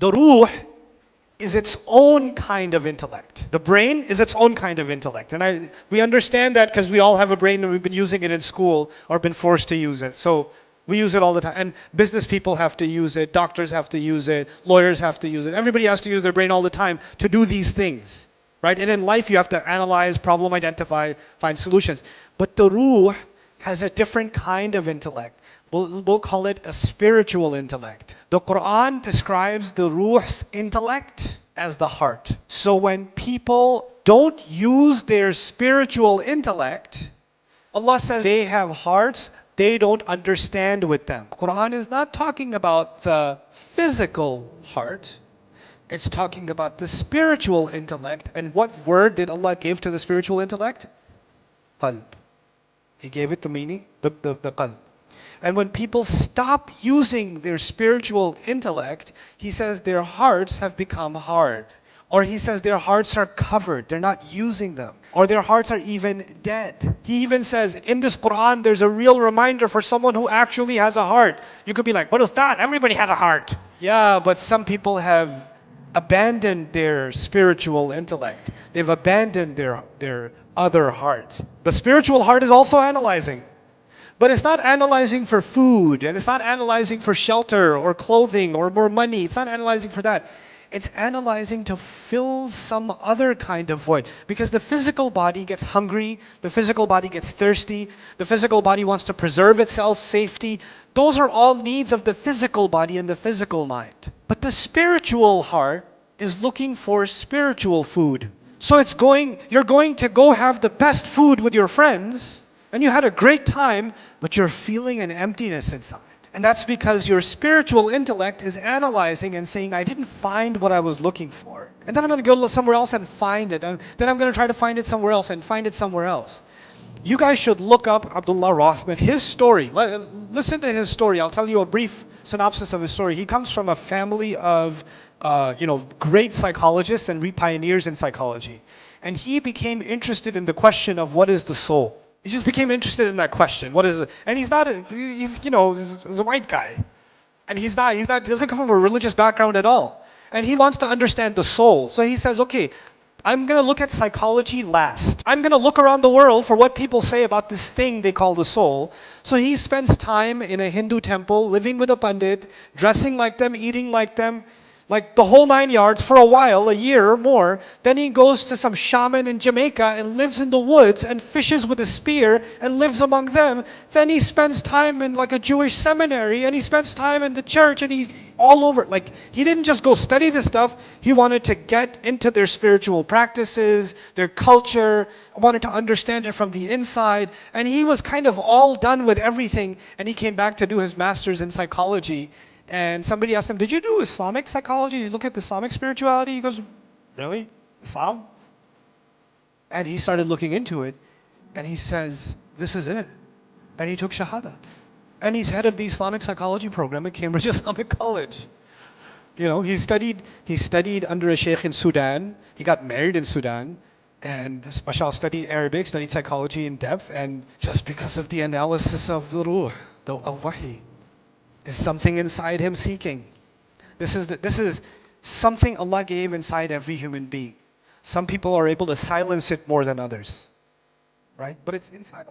The ruh is its own kind of intellect. The brain is its own kind of intellect. And we understand that because we all have a brain and we've been using it in school or been forced to use it. So we use it all the time. And business people have to use it, doctors have to use it, lawyers have to use it. Everybody has to use their brain all the time to do these things. Right? And in life you have to analyze, problem identify, find solutions. But the ruh has a different kind of intellect. We'll call it a spiritual intellect. The Quran describes the ruh's intellect as the heart. So when people don't use their spiritual intellect, Allah says they have hearts they don't understand with them. Quran is not talking about the physical heart. It's talking about the spiritual intellect. And what word did Allah give to the spiritual intellect? Qalb. He gave it the meaning, the qalb. And when people stop using their spiritual intellect, he says their hearts have become hard. Or he says their hearts are covered, they're not using them. Or their hearts are even dead. He even says in this Quran there's a real reminder for someone who actually has a heart. You could be like, what is that? Everybody has a heart. Yeah, but some people have abandoned their spiritual intellect. They've abandoned their other heart. The spiritual heart is also analyzing. But it's not analyzing for food, and it's not analyzing for shelter or clothing or more money. It's not analyzing for that. It's analyzing to fill some other kind of void. Because the physical body gets hungry, the physical body gets thirsty, the physical body wants to preserve itself, safety. Those are all needs of the physical body and the physical mind. But the spiritual heart is looking for spiritual food. So you're going to go have the best food with your friends, and you had a great time, but you're feeling an emptiness inside. And that's because your spiritual intellect is analyzing and saying, I didn't find what I was looking for. And then I'm going to go somewhere else and find it. And then I'm going to try to find it somewhere else and find it somewhere else. You guys should look up Abdullah Rothman, his story. Listen to his story. I'll tell you a brief synopsis of his story. He comes from a family of great psychologists and pioneers in psychology. And he became interested in the question of what is the soul. He just became interested in that question. What is it? And he's a white guy. And he doesn't come from a religious background at all. And he wants to understand the soul. So he says, okay, I'm going to look at psychology last. I'm going to look around the world for what people say about this thing they call the soul. So he spends time in a Hindu temple, living with a pandit, dressing like them, eating like them, like the whole 9 yards for a while, a year or more. Then he goes to some shaman in Jamaica and lives in the woods and fishes with a spear and lives among them. Then he spends time in like a Jewish seminary and he spends time in the church and he all over. Like he didn't just go study this stuff. He wanted to get into their spiritual practices, their culture, wanted to understand it from the inside. And he was kind of all done with everything. And he came back to do his master's in psychology. And somebody asked him, did you do Islamic psychology? Did you look at the Islamic spirituality? He goes, really? Islam? And he started looking into it. And he says, this is it. And he took Shahada. And he's head of the Islamic psychology program at Cambridge Islamic College. You know, he studied under a sheikh in Sudan. He got married in Sudan. And mashallah, studied Arabic, studied psychology in depth. And just because of the analysis of the ruh, the al-wahi, is something inside him seeking. This is something Allah gave inside every human being. Some people are able to silence it more than others. Right? But it's inside.